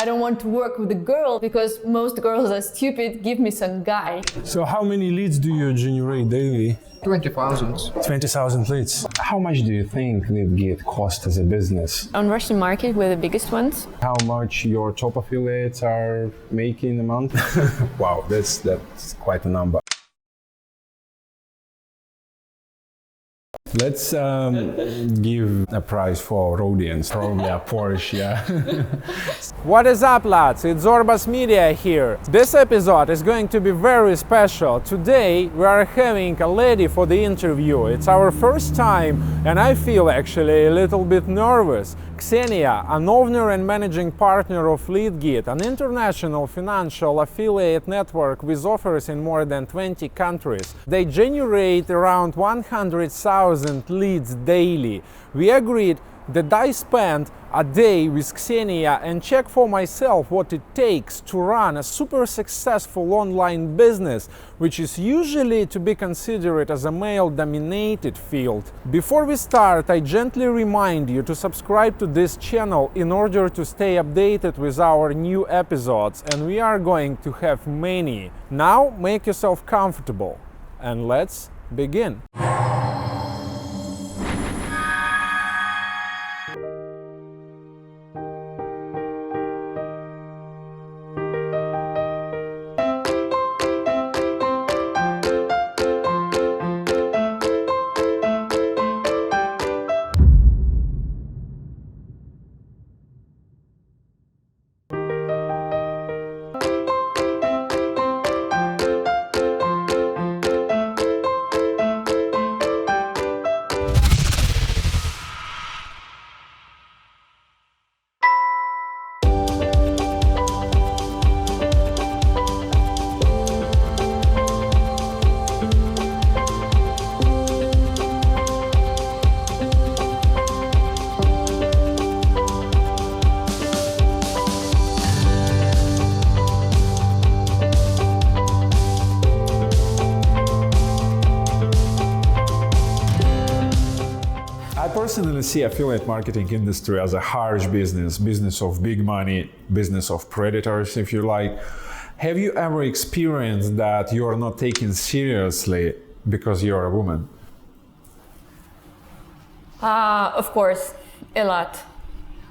I don't want to work with a girl because most girls are stupid, give me some guy. So how many leads do you generate daily? 20,000. 20,000 leads. How much do you think LeadGid costs as a business? On Russian market, we're the biggest ones. How much your top affiliates are making a month? Wow, that's quite a number. Let's give a prize for our audience, probably a Porsche, yeah. What is up, lads? It's ZorbasMedia here. This episode is going to be very special. Today we are having a lady for the interview. It's our first time and I feel actually a little bit nervous. Ksenia, an owner and managing partner of LeadGid, an international financial affiliate network with offers in more than 20 countries. They generate around 100,000 leads daily. We agreed that I spend a day with Ksenia and check for myself what it takes to run a super successful online business, which is usually to be considered as a male-dominated field. Before we start, I gently remind you to subscribe to this channel in order to stay updated with our new episodes, and we are going to have many. Now make yourself comfortable and let's begin. I personally see affiliate marketing industry as a harsh business of big money, business of predators, if you like. Have you ever experienced that you are not taken seriously because you're a woman? Of course, a lot.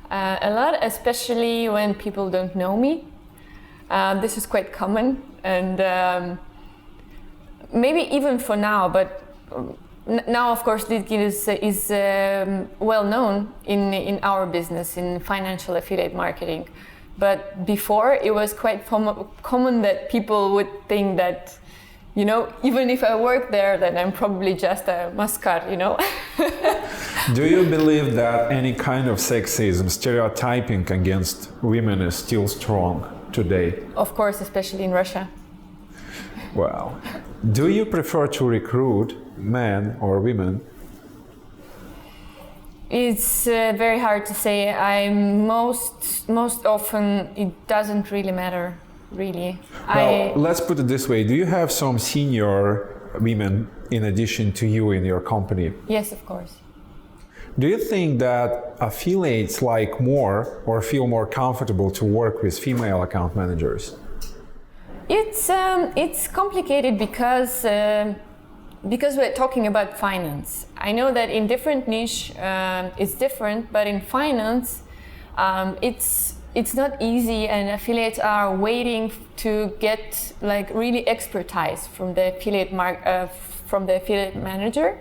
A lot, especially when people don't know me. This is quite common, and maybe even for now, but now, of course, LeadGid is well known in our business, in financial affiliate marketing. But before, it was quite common that people would think that, you know, even if I work there, then I'm probably just a mascot, you know. Do you believe that any kind of sexism, stereotyping against women is still strong today? Of course, especially in Russia. Well, do you prefer to recruit men or women? It's very hard to say. Most often it doesn't really matter, really. Well, let's put it this way. Do you have some senior women in addition to you in your company? Yes, of course. Do you think that affiliates like more or feel more comfortable to work with female account managers? It's complicated because we're talking about finance. I know that in different niche it's different, but in finance it's not easy, and affiliates are waiting to get like really expertise from the affiliate manager,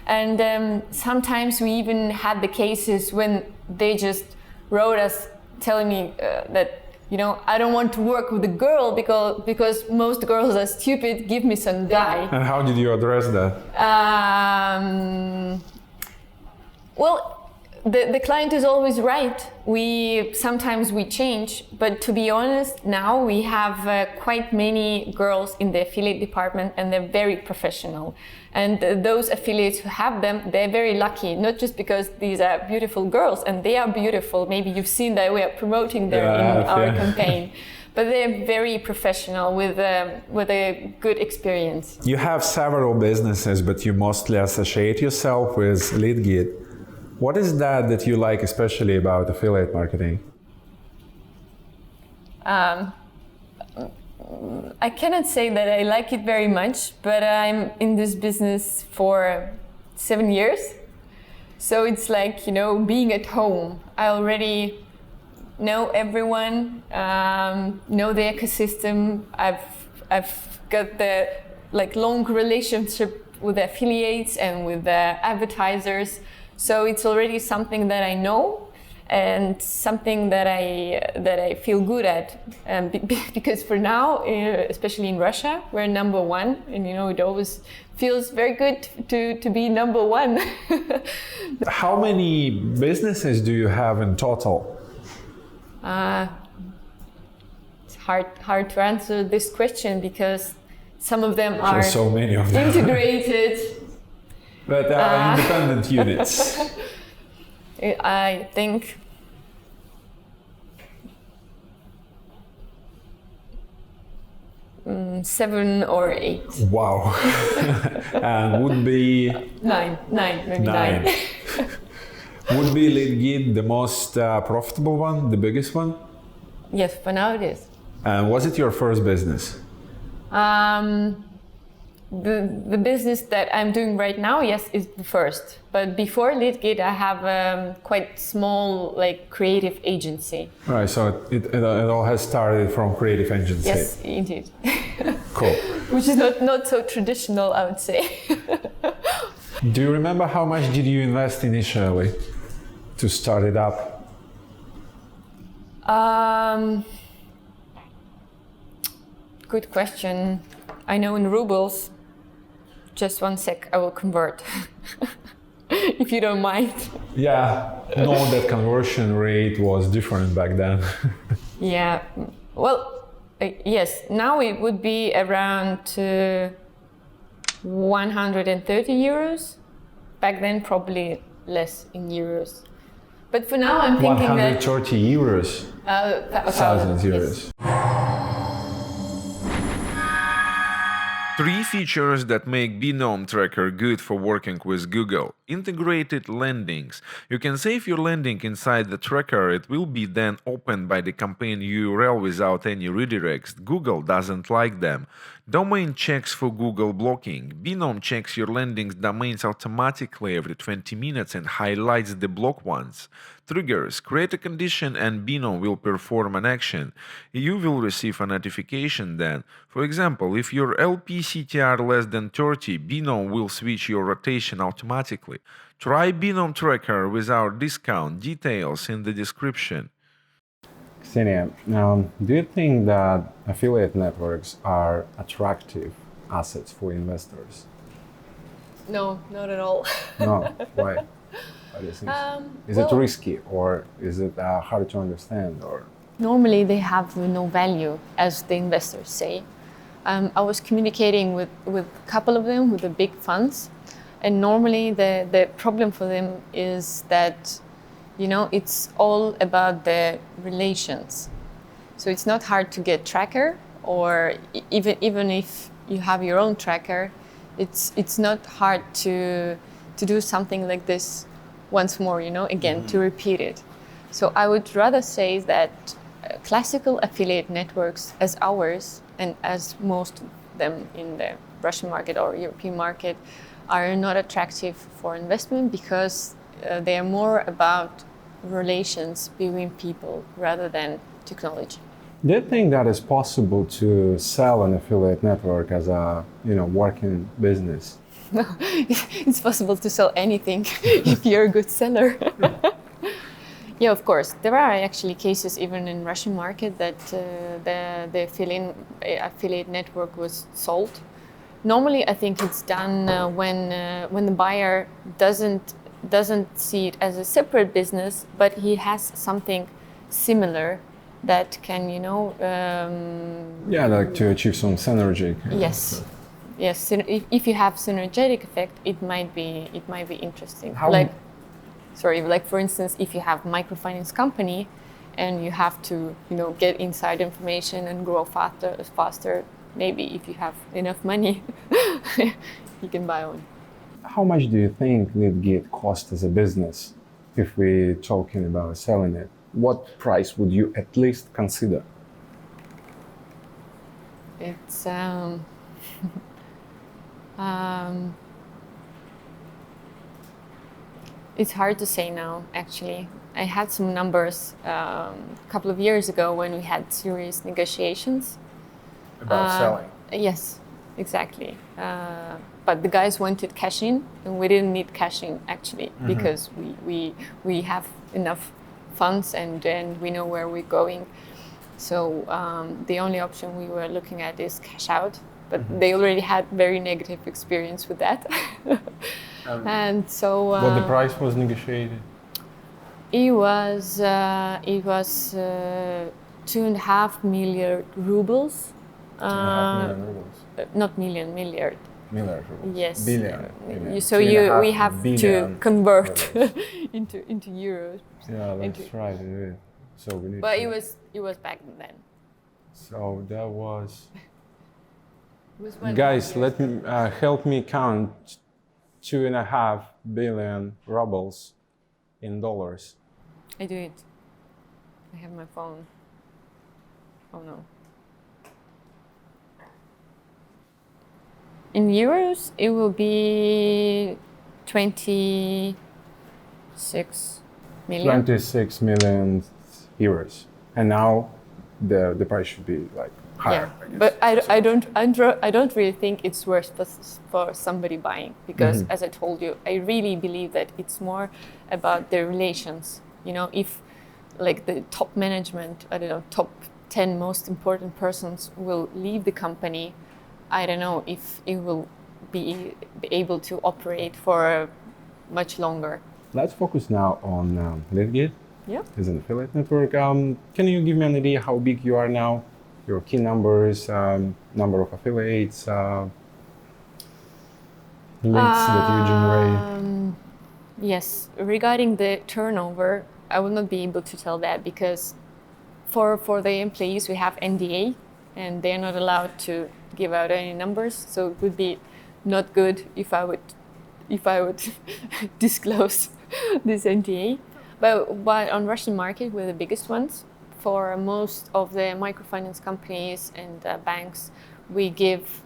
and sometimes we even had the cases when they just wrote us telling me that, you know, I don't want to work with a girl because most girls are stupid, give me some guy. And how did you address that? Well, the client is always right. Sometimes we change, but to be honest, now we have quite many girls in the affiliate department, and they're very professional. And those affiliates who have them, they're very lucky, not just because these are beautiful girls, and they are beautiful. Maybe you've seen that we are promoting them in our campaign. But they're very professional with a good experience. You have several businesses, but you mostly associate yourself with LeadGid. What is that you like especially about affiliate marketing? I cannot say that I like it very much, but I'm in this business for 7 years. So it's like, being at home. I already know everyone, know the ecosystem. I've got the long relationship with the affiliates and with the advertisers. So it's already something that I know and something that I feel good at. Because for now, especially in Russia, we're number one, and it always feels very good to be number one. How many businesses do you have in total? It's hard to answer this question because some of them are so many of them integrated. But independent units. I think seven or eight. Wow. And would be nine, maybe nine. Would be LeadGid the most profitable one, the biggest one? Yes, for now it is. And was it your first business? The business that I'm doing right now, yes, is the first. But before LeadGid, I have a quite small, creative agency. Right, so it all has started from creative agency. Yes, indeed. Cool. Which is not so traditional, I would say. Do you remember how much did you invest initially to start it up? Good question. I know in rubles. Just 1 sec, I will convert. If you don't mind. Yeah, no, that conversion rate was different back then. Yeah, well, yes, now it would be around 130 euros. Back then, probably less in euros. But for now, I'm thinking 130 euros. 1,000 euros. 3 features that make Binom Tracker good for working with Google. Integrated landings. You can save your landing inside the tracker. It will be then opened by the campaign URL without any redirects. Google doesn't like them. Domain checks for Google blocking. Binom checks your landing's domains automatically every 20 minutes and highlights the blocked ones. Triggers. Create a condition and Binom will perform an action. You will receive a notification then. For example, if your LPCTR less than 30, Binom will switch your rotation automatically. Try Binom Tracker with our discount. Details in the description. Ksenia, do you think that affiliate networks are attractive assets for investors? No, not at all. No, why? Why do you think so? Is it risky or is it hard to understand? Or normally they have no value, as the investors say. I was communicating with a couple of them, with the big funds, and normally the problem for them is that it's all about the relations. So it's not hard to get tracker, or even if you have your own tracker, it's not hard to do something like this once more, again, to repeat it. So I would rather say that classical affiliate networks as ours, and as most of them in the Russian market or European market, are not attractive for investment because they are more about relations between people rather than technology. do you think that it's possible to sell an affiliate network as a working business? No, it's possible to sell anything if you're a good seller. Yeah, of course. There are actually cases even in Russian market that the affiliate network was sold. Normally, I think it's done when the buyer doesn't see it as a separate business, but he has something similar that can, like to achieve some synergy. Yes. Yes, if you have synergetic effect, it might be interesting. How? Like for instance, if you have microfinance company, and you have to get inside information and grow faster. Maybe if you have enough money, you can buy one. How much do you think LeadGid cost as a business if we're talking about selling it? What price would you at least consider? It's um, it's hard to say now, actually. I had some numbers a couple of years ago when we had serious negotiations. About selling. Yes, exactly. But the guys wanted cash in, and we didn't need cash in, actually, because we have enough funds and we know where we're going. So the only option we were looking at is cash out, but they already had very negative experience with that. And so What the price was negotiated? it was 2.5 million rubles. 2.5 million rubles. Not million, milliard. Milliard rubles. Yes. Billion. So we have to convert into euros. Yeah, that's right. It is. So we need. But to, it was back then. So that was. It was 1.5 Guys, years let me help me count 2.5 billion rubles in dollars. I do it. I have my phone. Oh no. In euros, it will be 26 million. 26 million euros, and now the price should be like higher. Yeah, but I don't really think it's worth for somebody buying, because as I told you, I really believe that it's more about the relations. You know, if like the top management, I don't know, top 10 most important persons will leave the company, I don't know if it will be able to operate for much longer. Let's focus now on LeadGid. Yeah. It's an affiliate network. Can you give me an idea how big you are now? Your key numbers, number of affiliates, leads that you generate. Yes, regarding the turnover, I will not be able to tell that, because for the employees we have NDA, and they're not allowed to give out any numbers. So it would be not good if I would disclose this NDA. But on Russian market, we're the biggest ones. For most of the microfinance companies and banks, we give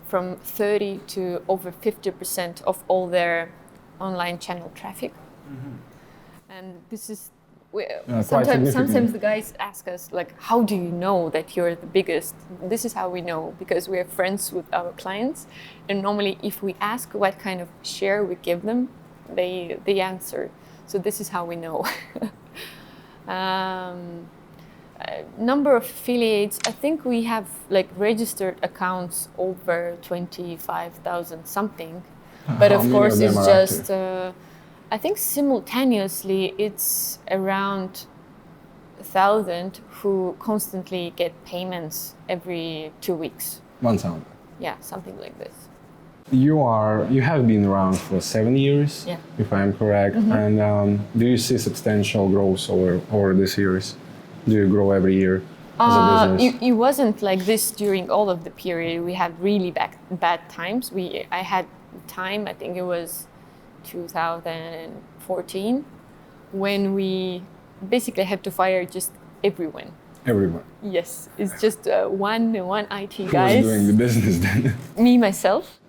from 30 to over 50% of all their online channel traffic. And this is sometimes the guys ask us, like, how do you know that you're the biggest? This is how we know, because we are friends with our clients, and normally if we ask what kind of share we give them, they answer. So this is how we know. Number of affiliates, I think we have like registered accounts over 25,000 something, but of course it's just I think simultaneously it's around 1,000 who constantly get payments every 2 weeks. 1,000. Yeah, something like this. You have been around for 7 years, Yeah. if I am correct. And do you see substantial growth over these years? Do you grow every year as a business? It wasn't like this during all of the period. We had really bad times. I had time, I think it was 2014, when we basically had to fire just everyone. Everyone. Yes, it's just one IT Who guys. was doing the business then? Me, myself.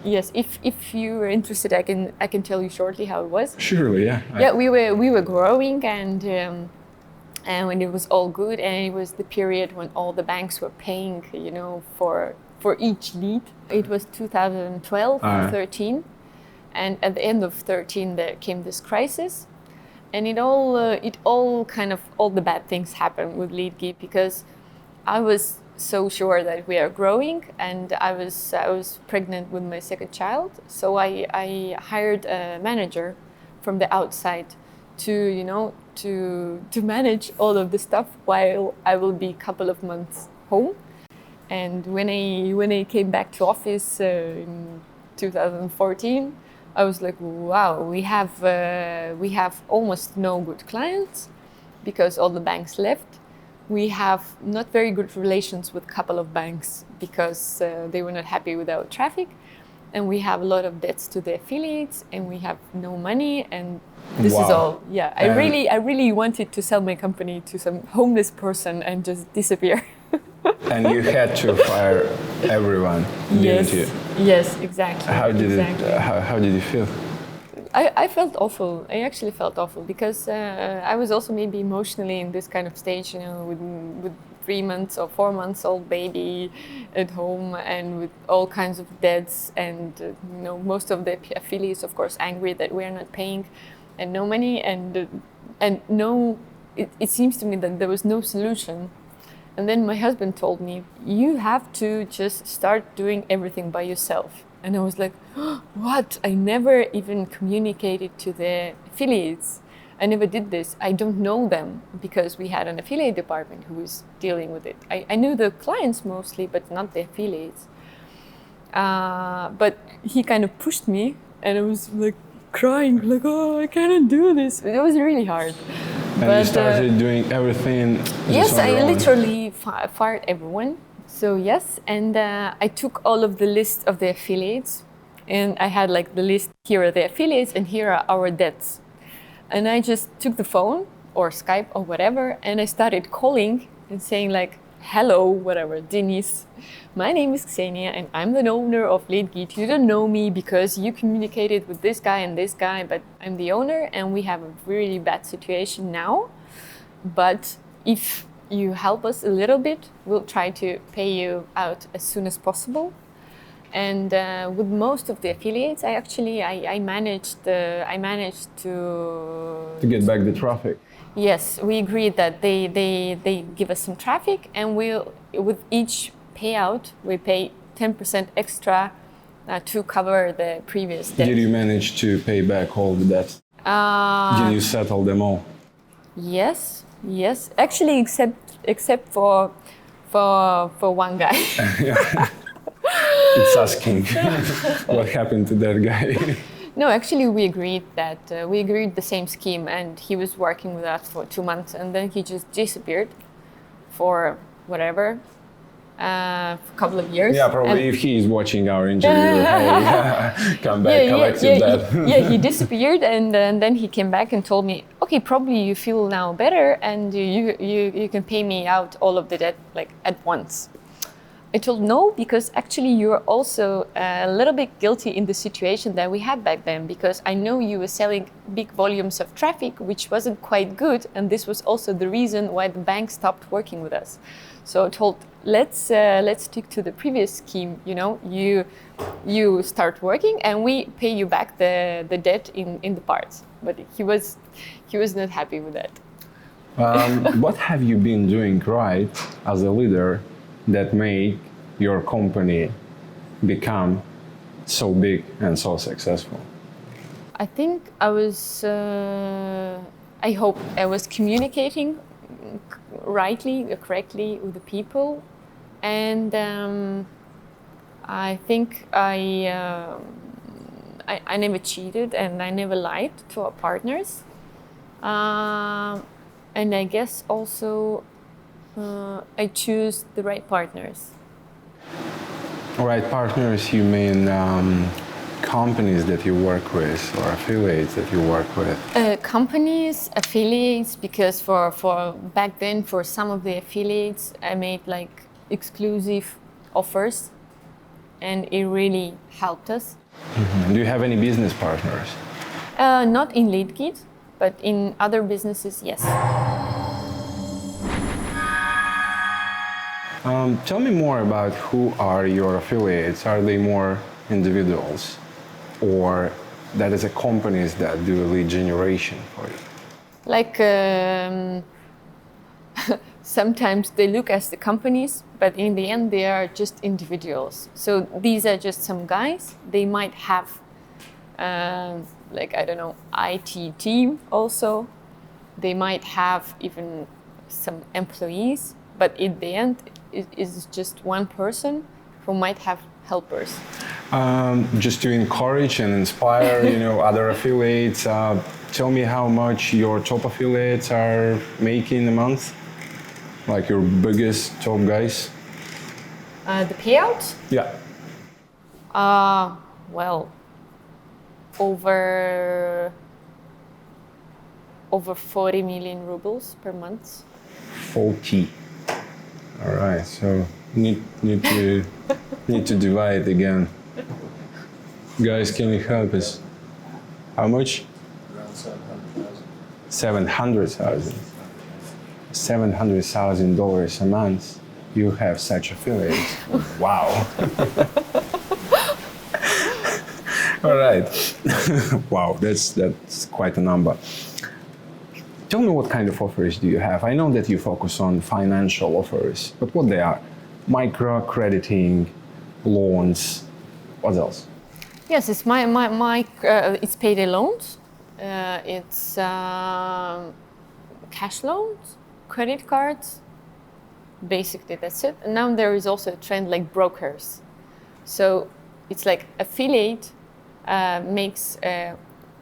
Yes, if you are interested, I can tell you shortly how it was. Surely, yeah. Yeah, we were growing, and when it was all good, and it was the period when all the banks were paying, you know, for each lead. It was 2012, 13, and at the end of 13 there came this crisis, and it all kind of all the bad things happened with LeadGid, because I was so sure that we are growing, and I was pregnant with my second child, so I hired a manager from the outside to manage all of the stuff while I will be a couple of months home. And when I came back to office in 2014, I was like, wow, we have almost no good clients because all the banks left. We have not very good relations with a couple of banks because they were not happy with our traffic. And we have a lot of debts to the affiliates, and we have no money, and this is all. Yeah, I really wanted to sell my company to some homeless person and just disappear. And you had to fire everyone, didn't you? Yes, exactly. How did exactly. how did you feel? I felt awful. I actually felt awful because I was also maybe emotionally in this kind of stage, you know, with 3 months or 4 months old baby at home and with all kinds of debts and you know, most of the affiliates, of course, angry that we are not paying and no money and no. It seems to me that there was no solution. And then my husband told me, you have to just start doing everything by yourself. And I was like, oh, what? I never even communicated to the affiliates. I never did this. I don't know them because we had an affiliate department who was dealing with it. I knew the clients mostly, but not the affiliates. But he kind of pushed me and I was like crying, like, oh, I cannot do this. It was really hard. And you started doing everything. Yes, I literally fired everyone. So yes, and I took all of the list of the affiliates, and I had like the list. Here are the affiliates, and here are our debts. And I just took the phone or Skype or whatever, and I started calling and saying like, "Hello, whatever, Denise. My name is Xenia, and I'm the owner of LeadGid. You don't know me because you communicated with this guy and this guy, but I'm the owner, and we have a really bad situation now. But if you help us a little bit, we'll try to pay you out as soon as possible." And with most of the affiliates, I managed to get back the traffic. Yes, we agreed that they give us some traffic, and we'll with each payout we pay 10% extra to cover the previous debt. Did you manage to pay back all the debts? Did you settle them all? Yes, actually, except for one guy. It's asking what happened to that guy. No, actually, we agreed the same scheme, and he was working with us for 2 months, and then he just disappeared for whatever, a couple of years. Yeah, probably and if he is watching our interview, hey, come back, collect your debt. He disappeared, and then he came back and told me, okay, probably you feel now better, and you can pay me out all of the debt like at once. I told no, because actually you're also a little bit guilty in the situation that we had back then, because I know you were selling big volumes of traffic, which wasn't quite good, and this was also the reason why the bank stopped working with us. So I told, let's stick to the previous scheme. You know, you start working, and we pay you back the debt in the parts. But he was not happy with that. What have you been doing right as a leader that made your company become so big and so successful? I think I hope I was communicating correctly with the people, and I think I never cheated and I never lied to our partners, and I guess also I choose the right partners. Right partners, you mean companies that you work with or affiliates that you work with? Companies, affiliates, because for back then, for some of the affiliates, I made like exclusive offers, and it really helped us. Mm-hmm. Do you have any business partners? Not in LeadGid, but in other businesses, yes. Tell me more about who are your affiliates. Are they more individuals, or that is a companies that do lead generation for you? Like sometimes they look as the companies, but in the end they are just individuals. So these are just some guys. They might have like, I don't know, IT team also. They might have even some employees, but in the end it is just one person who might have helpers. Just to encourage and inspire, other affiliates. Tell me how much your top affiliates are making a month, like your biggest top guys. The payout? Yeah. Well, over 40 million rubles per month. 40. All right, so need to divide again. Guys, can you help us? How much? Around 700,000. 700,000. $700,000 a month. You have such affiliates. Wow. All right. Wow, that's quite a number. Tell me, what kind of offers do you have? I know that you focus on financial offers, but what they are? Microcrediting, loans, what else? Yes, it's it's payday loans. It's cash loans, credit cards. Basically, that's it. And now there is also a trend like brokers. So it's like affiliate makes a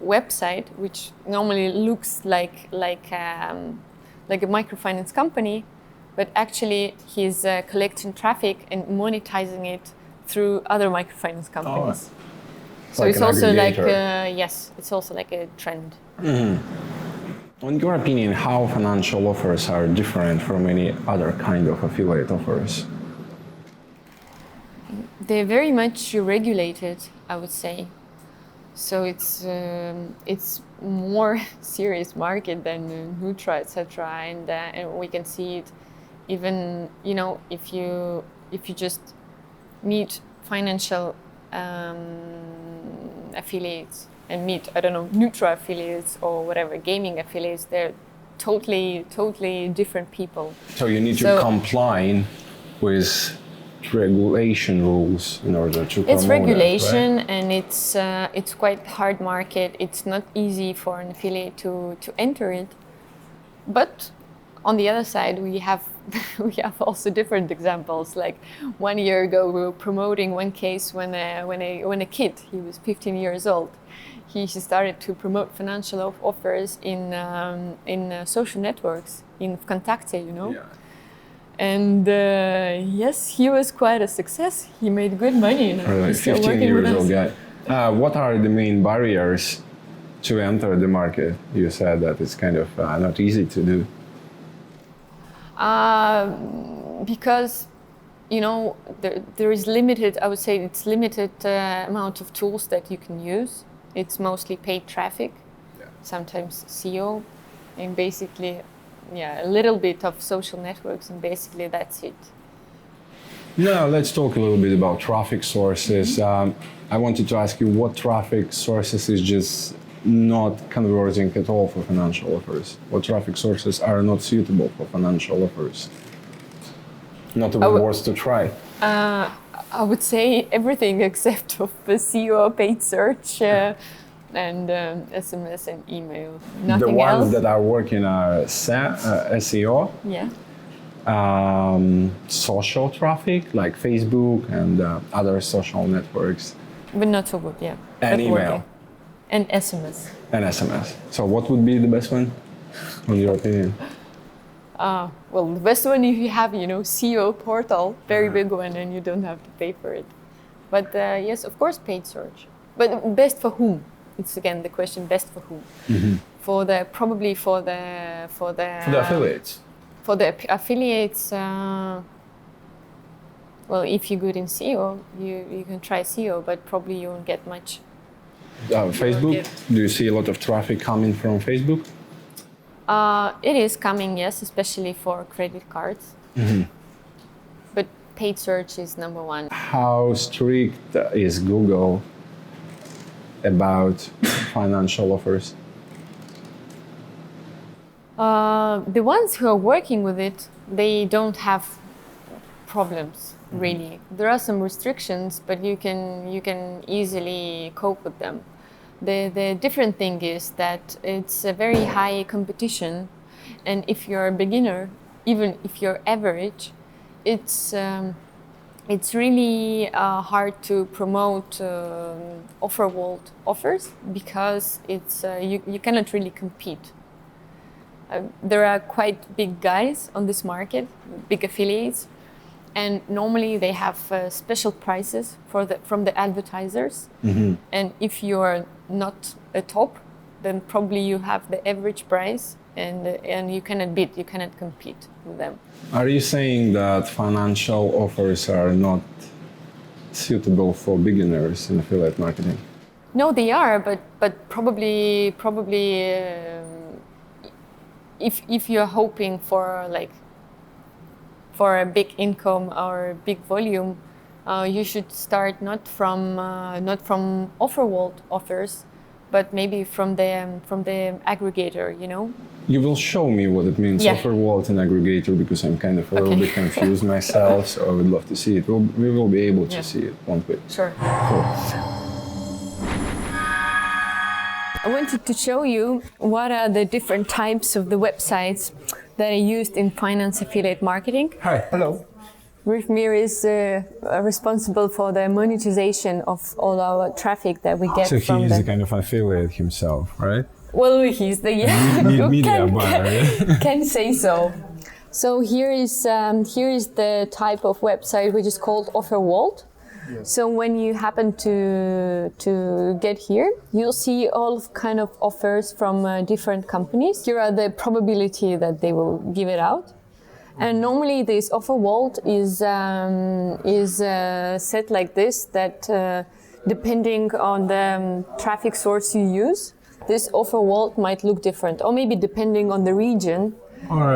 website which normally looks like a microfinance company, but actually he's collecting traffic and monetizing it through other microfinance companies. So Like it's an also like aggregator. yes, it's also like a trend. In your opinion, how financial offers are different from any other kind of affiliate offers? They're very much regulated, I would say. So it's more serious market than Nutra, etc. And we can see it even, you know, if you just meet financial affiliates and meet, I don't know, Nutra affiliates or whatever, gaming affiliates, they're totally different people. So you need to comply with regulation rules in order to promote It's regulation, that, right? and it's quite hard market. It's not easy for an affiliate to enter it. But on the other side, we have also different examples. Like 1 year ago, we were promoting one case when a kid, he was 15 years old, he started to promote financial offers in social networks, in Contacte, you know. Yeah. And yes, he was quite a success. He made good money. You know? Really, He's still 15 working years with us. old guy. What are the main barriers to enter the market? You said that it's kind of not easy to do. Because, you know, there is limited, I would say it's limited amount of tools that you can use. It's mostly paid traffic, sometimes SEO, and basically, a little bit of social networks, and basically that's it. Now let's talk a little bit about traffic sources. I wanted to ask you what traffic sources is just not converting at all for financial offers. What traffic sources are not suitable for financial offers? Not even worth to try. I would say everything except of the SEO, paid search, and SMS and email. Nothing The ones else. that are working are SEO, Yeah. social traffic like Facebook and other social networks, But not so good, yeah. and Not email working. And SMS. and SMS. So what would be the best one, in your opinion? Well, the best one if you have, you know, SEO portal, very big one, and you don't have to pay for it. But yes, of course, paid search. But best for whom? It's again the question: best for whom? For the affiliates. For the affiliates. Well, if you're good in SEO, you can try SEO, but probably you won't get much. Facebook. Do you see a lot of traffic coming from Facebook? It is coming, yes, especially for credit cards. But paid search is number one. How strict is Google about financial offers? The ones who are working with it, they don't have problems, really. There are some restrictions, but you can easily cope with them. The different thing is that it's a very high competition, and if you're a beginner, even if you're average, it's really hard to promote offer vault offers because it's you cannot really compete. There are quite big guys on this market, big affiliates, and normally they have special prices from the advertisers. And if you are not a top, then probably you have the average price, and you cannot beat, you cannot compete with them. Are you saying that financial offers are not suitable for beginners in affiliate marketing? No, they are, but probably if you're hoping for for a big income or big volume, you should start not from offer offers, but maybe from the aggregator, you know. You will show me what it means, Yeah. offer wallet and aggregator, because I'm kind of a little Okay. bit confused myself, so I would love to see it. We will be able to Yeah. see it, won't we? Sure. I wanted to show you what are the different types of the websites that are used in finance affiliate marketing. Hi. Hello. Rifmir is responsible for the monetization of all our traffic that we get So from he is the... a kind of affiliate himself, right? Well, he's the Media buyer. can say so. So here is the type of website which is called Offer Vault. So when you happen to get here, you'll see all kind of offers from different companies. Here are the probability that they will give it out. And normally this offer vault is set like this, that depending on the traffic source you use, this offer vault might look different, or maybe depending on the region,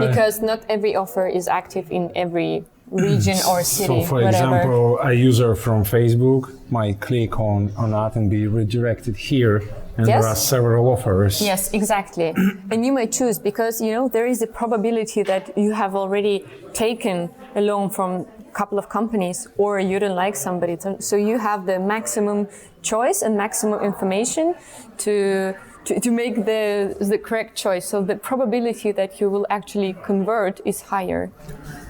because not every offer is active in every region or city, So for whatever. example, a user from Facebook might click on that and be redirected here, and Yes. there are several offers. Yes, exactly. And you might choose because, you know, there is a probability that you have already taken a loan from a couple of companies, or you don't like somebody. So you have the maximum choice and maximum information to make the correct choice. So the probability that you will actually convert is higher.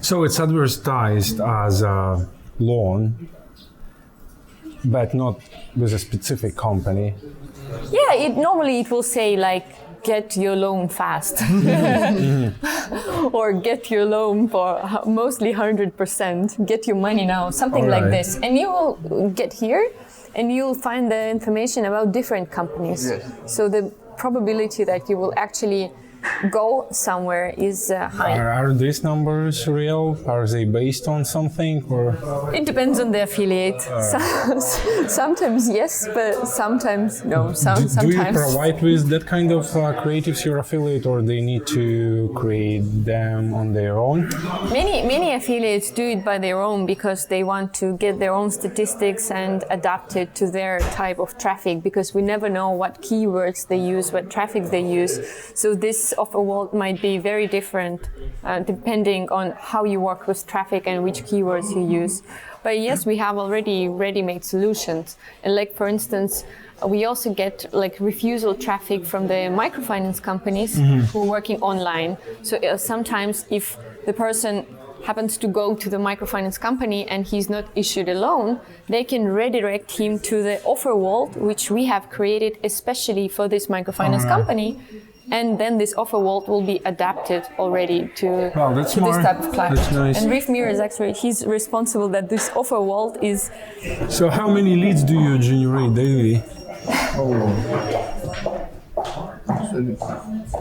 So it's advertised as a loan, but not with a specific company. Yeah, normally it will say like, get your loan fast. Or get your loan for mostly 100%, get your money now, something like Alright. this. And you will get here and you'll find the information about different companies. Yes. So the probability that you will actually go somewhere is high. Are these numbers real? Are they based on something, or? It depends on the affiliate. Sometimes yes, but sometimes no. Do you Sometimes. provide with that kind of creatives your affiliate, or they need to create them on their own? Many affiliates do it by their own because they want to get their own statistics and adapt it to their type of traffic, because we never know what keywords they use, what traffic they use. So this offer vault might be very different depending on how you work with traffic and which keywords you use. But yes, we have already ready-made solutions. And like, for instance, we also get like refusal traffic from the microfinance companies who are working online. So sometimes if the person happens to go to the microfinance company and he's not issued a loan, they can redirect him to the offer vault, which we have created especially for this microfinance company. And then this offer vault will be adapted already to, Wow, that's to this smart. type of client. That's nice. And Rifmir is actually, he's responsible that this offer vault is... So how many leads do you generate daily?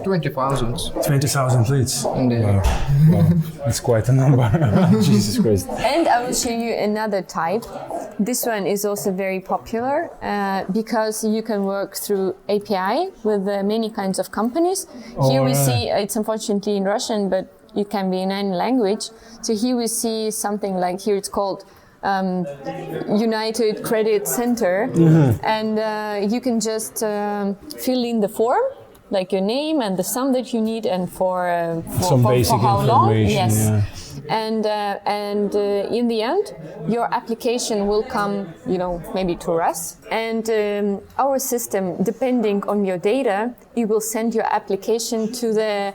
20,000. 20,000 leads. Yeah. Wow, that's quite a number. Jesus Christ. And I will show you another type. This one is also very popular because you can work through API with many kinds of companies. Here we see, it's unfortunately in Russian, but it can be in any language. So here we see something like, here it's called United Credit Center. And you can just fill in the form, like your name and the sum that you need, and for Some basic how long. information, Yes. yeah. And in the end, your application will come, you know, maybe to us. And our system, depending on your data, it will send your application to the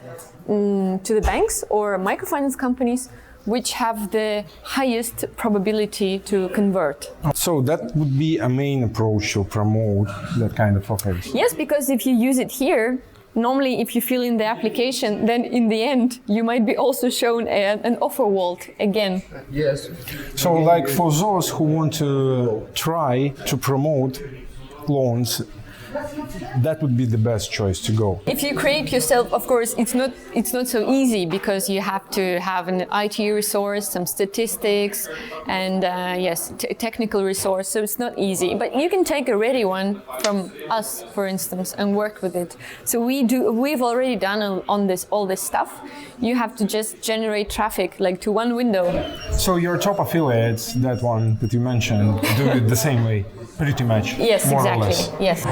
banks or microfinance companies, which have the highest probability to convert. So that would be a main approach to promote that kind of offers. Yes, because if you use it here, normally if you fill in the application, then in the end, you might be also shown an offer vault again. Yes. So like for those who want to try to promote loans that would be the best choice to go. If you create yourself, of course, it's not so easy because you have to have an IT resource, some statistics, and yes, technical resource. So it's not easy. But you can take a ready one from us, for instance, and work with it. So we've already done all this stuff. You have to just generate traffic like to one window. So your top affiliates, that one that you mentioned, do it the same way, pretty much. Yes, more exactly. or less. Yes.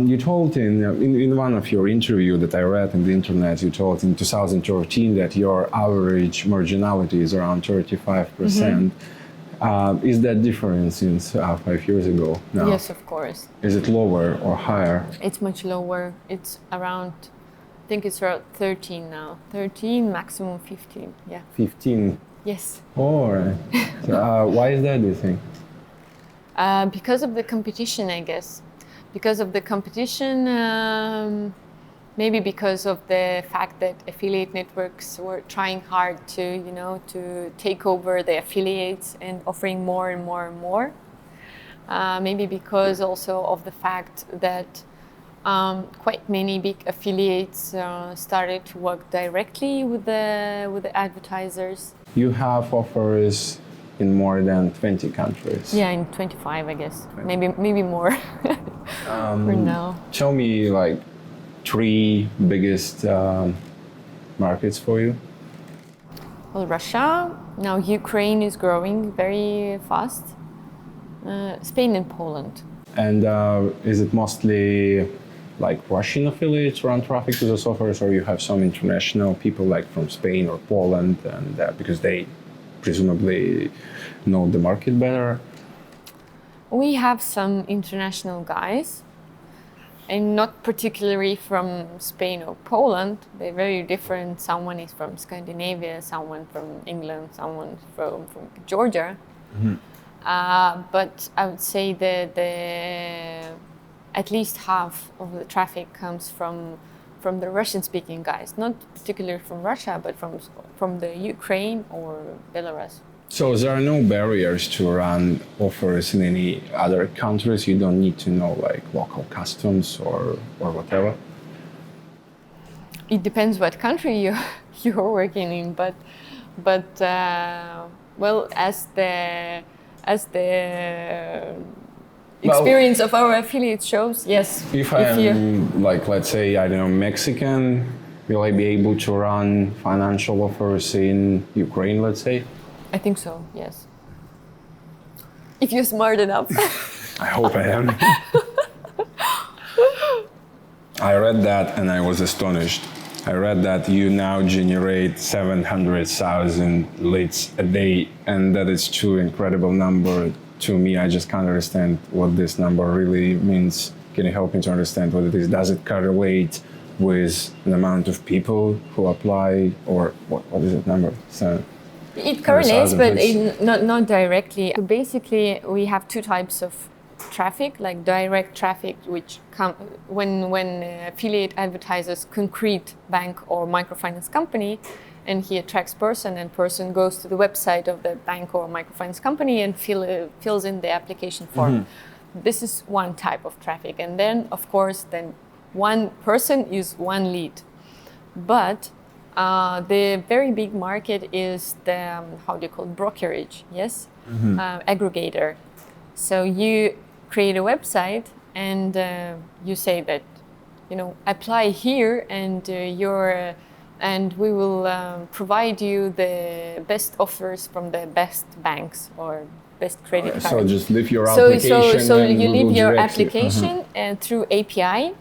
You told in one of your interview that I read on the internet, you told in 2013 that your average marginality is around 35%. Is that different since 5 years ago now? Yes, of course. Is it lower or higher? It's much lower. It's around, I think it's around 13 now. 13, maximum 15, yeah. 15? Yes. All right. So, why is that, do you think? Because of the competition, I guess. Because of the competition, maybe because of the fact that affiliate networks were trying hard to take over the affiliates and offering more and more and more. Maybe because also of the fact that quite many big affiliates started to work directly with the advertisers. You have offers in more than 20 countries. Yeah, in 25, I guess. Maybe more for now. Tell me like 3 biggest markets for you. Well, Russia, now Ukraine is growing very fast. Spain and Poland. And is it mostly like Russian affiliates run traffic to those offers, or you have some international people like from Spain or Poland, and because they presumably know the market better? We have some international guys, and not particularly from Spain or Poland. They're very different. Someone is from Scandinavia, someone from England, someone from Georgia. But I would say that at least half of the traffic comes from the Russian-speaking guys, not particularly from Russia, but from the Ukraine or Belarus. So there are no barriers to run offers in any other countries? You don't need to know like local customs or whatever? It depends what country you're working in, but well, as the experience of our affiliate shows, yes. If I am, like, let's say, I don't know, Mexican, will I be able to run financial offers in Ukraine, let's say? I think so, yes. If you're smart enough. I hope I am. I read that and I was astonished. I read that you now generate 700,000 leads a day, and that is too incredible number to me. I just can't understand what this number really means. Can you help me to understand what it is? Does it correlate with an amount of people who apply, or what is that number? So, it correlates, but not directly. So basically, we have 2 types of traffic, like direct traffic, which come when affiliate advertisers concrete bank or microfinance company, and he attracts person, and person goes to the website of the bank or microfinance company and fills in the application form. This is one type of traffic, and then of course one person is one lead. But the very big market is the how do you call it, brokerage? Yes, aggregator. So you create a website and you say that, apply here, and and we will provide you the best offers from the best banks or best credit cards. So just leave your application. So you leave your application and through API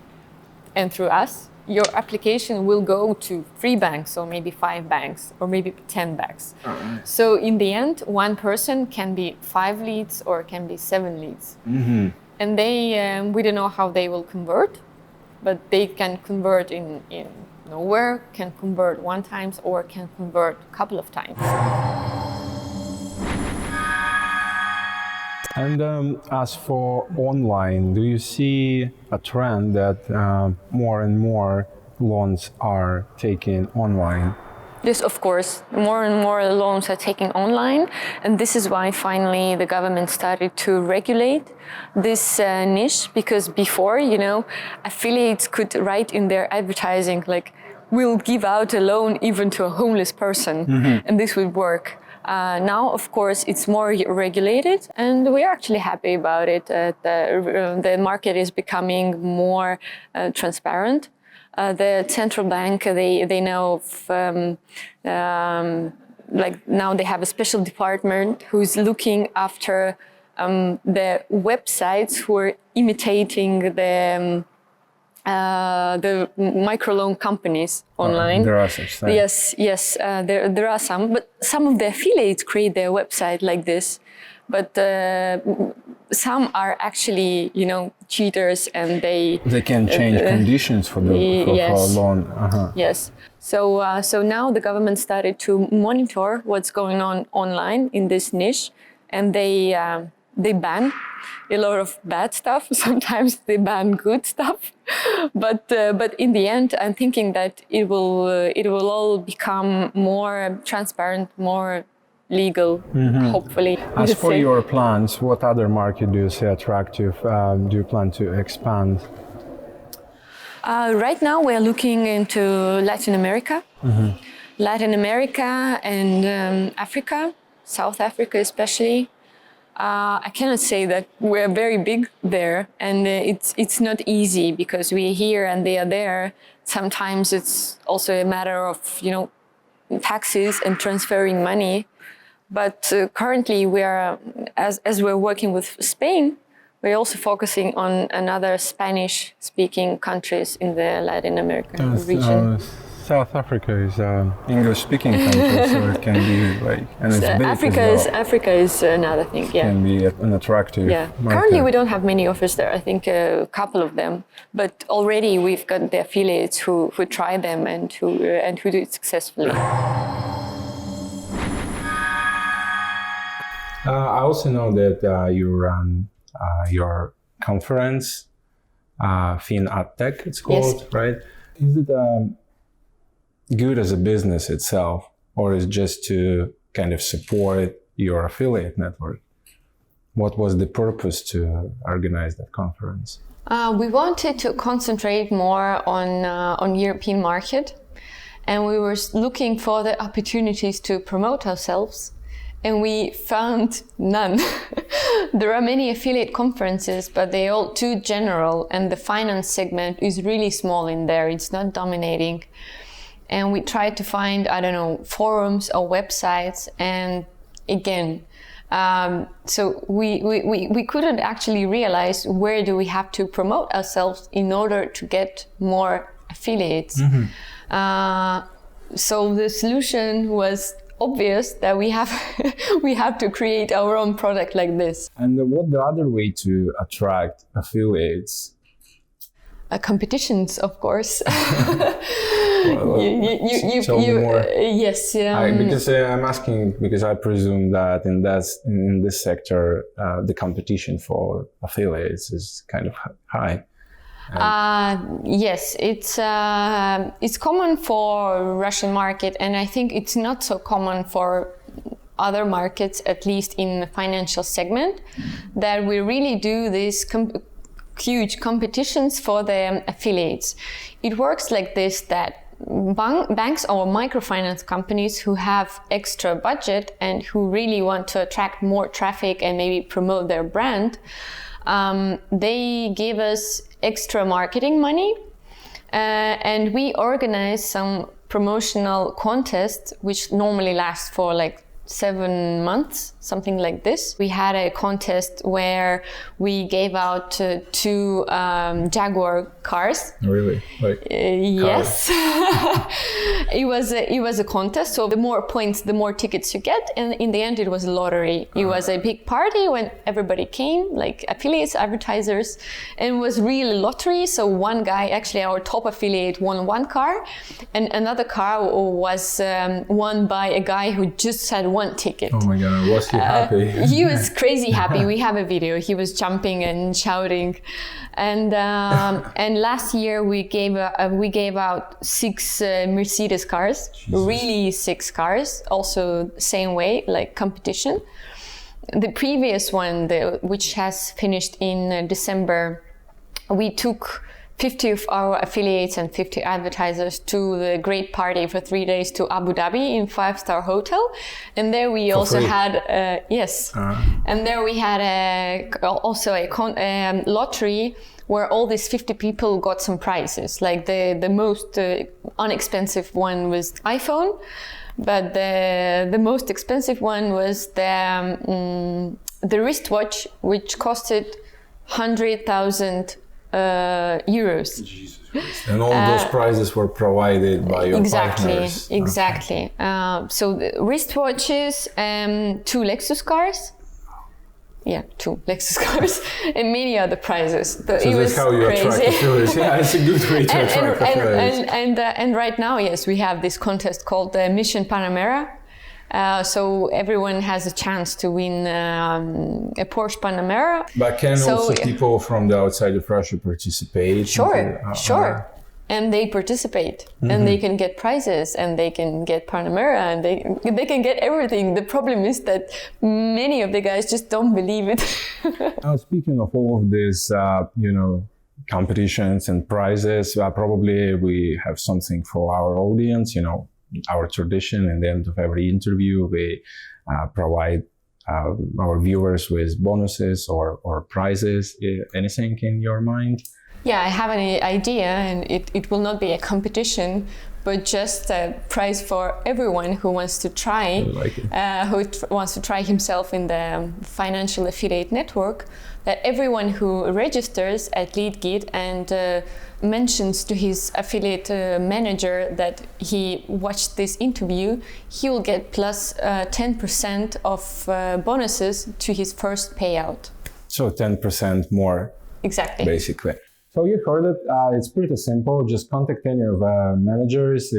and through us. Your application will go to 3 banks, or maybe 5 banks, or maybe 10 banks. So in the end, one person can be 5 leads or can be 7 leads. And they, we don't know how they will convert, but they can convert in nowhere, can convert 1 time, or can convert a couple of times. And as for online, do you see a trend that more and more loans are taken online? Yes, of course. More and more loans are taken online, and this is why finally the government started to regulate this niche, because before, affiliates could write in their advertising like, we'll give out a loan even to a homeless person, and this would work. Now, of course, it's more regulated, and we're actually happy about it. The market is becoming more transparent. The central bank, they know, like now they have a special department who's looking after the websites who are imitating the microloan companies online. There are such things. Yes, there are some, but some of the affiliates create their website like this, but some are actually, cheaters, and they can change conditions for a loan. Yes. So now the government started to monitor what's going on online in this niche, and they ban a lot of bad stuff. Sometimes they ban good stuff, but in the end, I'm thinking that it will all become more transparent, more legal, hopefully. As for your plans, what other market do you see attractive? Do you plan to expand? Right now, we're looking into Latin America, and Africa, South Africa especially. I cannot say that we're very big there, and it's not easy because we're here and they are there. Sometimes it's also a matter of taxes and transferring money. But currently, we are, as we're working with Spain, we're also focusing on another Spanish-speaking countries in the Latin American region. South Africa is English-speaking country, so it can be like, and it's big as well. Africa is another thing. Yeah, can be an attractive. Yeah, market. currently we don't have many offers there. I think a couple of them, but already we've got the affiliates who try them and who do it successfully. I also know that you run your conference, FinAdTech, it's called, Yes. right? Is it good as a business itself, or is it just to kind of support your affiliate network? What was the purpose to organize that conference? We wanted to concentrate more on European market, and we were looking for the opportunities to promote ourselves. And we found none. There are many affiliate conferences, but they're all too general, and the finance segment is really small in there. It's not dominating. And we tried to find, forums or websites, and again, so we couldn't actually realize where do we have to promote ourselves in order to get more affiliates. So the solution was obvious that we have to create our own product like this. And what the other way to attract affiliates? Competitions, of course. Tell me more. Yes. Because I'm asking because I presume that in this sector, the competition for affiliates is kind of high. Yes, it's common for Russian market, and I think it's not so common for other markets, at least in the financial segment, that we really do these huge competitions for the affiliates. It works like this, that banks or microfinance companies who have extra budget and who really want to attract more traffic and maybe promote their brand, they give us extra marketing money, and we organize some promotional contests which normally last for like 7 months, something like this. We had a contest where we gave out 2 Jaguar cars. Really? Like yes. It was a contest, so the more points, the more tickets you get, and in the end it was a lottery. It was a big party when everybody came, like affiliates, advertisers, and it was really lottery. So one guy, actually our top affiliate, won 1 car, and another car was won by a guy who just had one ticket. Oh my God, was he happy? He was crazy happy. We have a video. He was jumping and shouting, and last year we gave out 6 Mercedes cars. Jesus. Really 6 cars. Also same way, like competition. The previous one, which has finished in December, we took 50 of our affiliates and 50 advertisers to the great party for 3 days to Abu Dhabi in 5-star hotel, and there we also had and there we had also a lottery where all these 50 people got some prizes. Like the most inexpensive one was iPhone, but the most expensive one was the wristwatch, which costed 100,000 euros. Jesus Christ. And all those prizes were provided by your partners. Exactly. So the wristwatches, 2 Lexus cars. Yeah, 2 Lexus cars, and many other prizes. So that's how you attract affiliates. Yeah, it's a good way to attract affiliates. And right now, yes, we have this contest called Mission Panamera. So everyone has a chance to win a Porsche Panamera. But can also people from the outside of Russia participate? Sure. And they participate, and they can get prizes, and they can get Panamera, and they can get everything. The problem is that many of the guys just don't believe it. Now, speaking of all of these, competitions and prizes, probably we have something for our audience. Our tradition, in the end of every interview, we provide our viewers with bonuses or prizes. Anything in your mind? Yeah, I have an idea, and it will not be a competition, but just a prize for everyone who wants to try, who wants to try himself in the financial affiliate network. That everyone who registers at LeadGid and mentions to his affiliate manager that he watched this interview, he will get plus 10% of bonuses to his first payout. So 10% more. Exactly. Basically. So you heard it. It's pretty simple. Just contact any of managers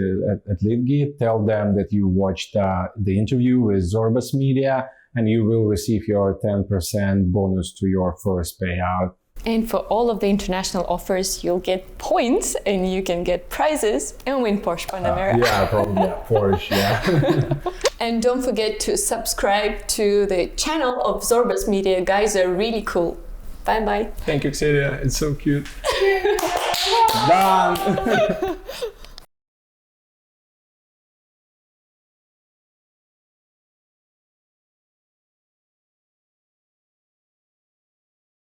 at LeadGid. Tell them that you watched the interview with ZorbasMedia, and you will receive your 10% bonus to your first payout. And for all of the international offers, you'll get points, and you can get prizes and win Porsche Panamera. Yeah, probably Porsche. Yeah. And don't forget to subscribe to the channel of ZorbasMedia. Guys are really cool. Bye-bye. Thank you, Xenia. It's so cute. Done.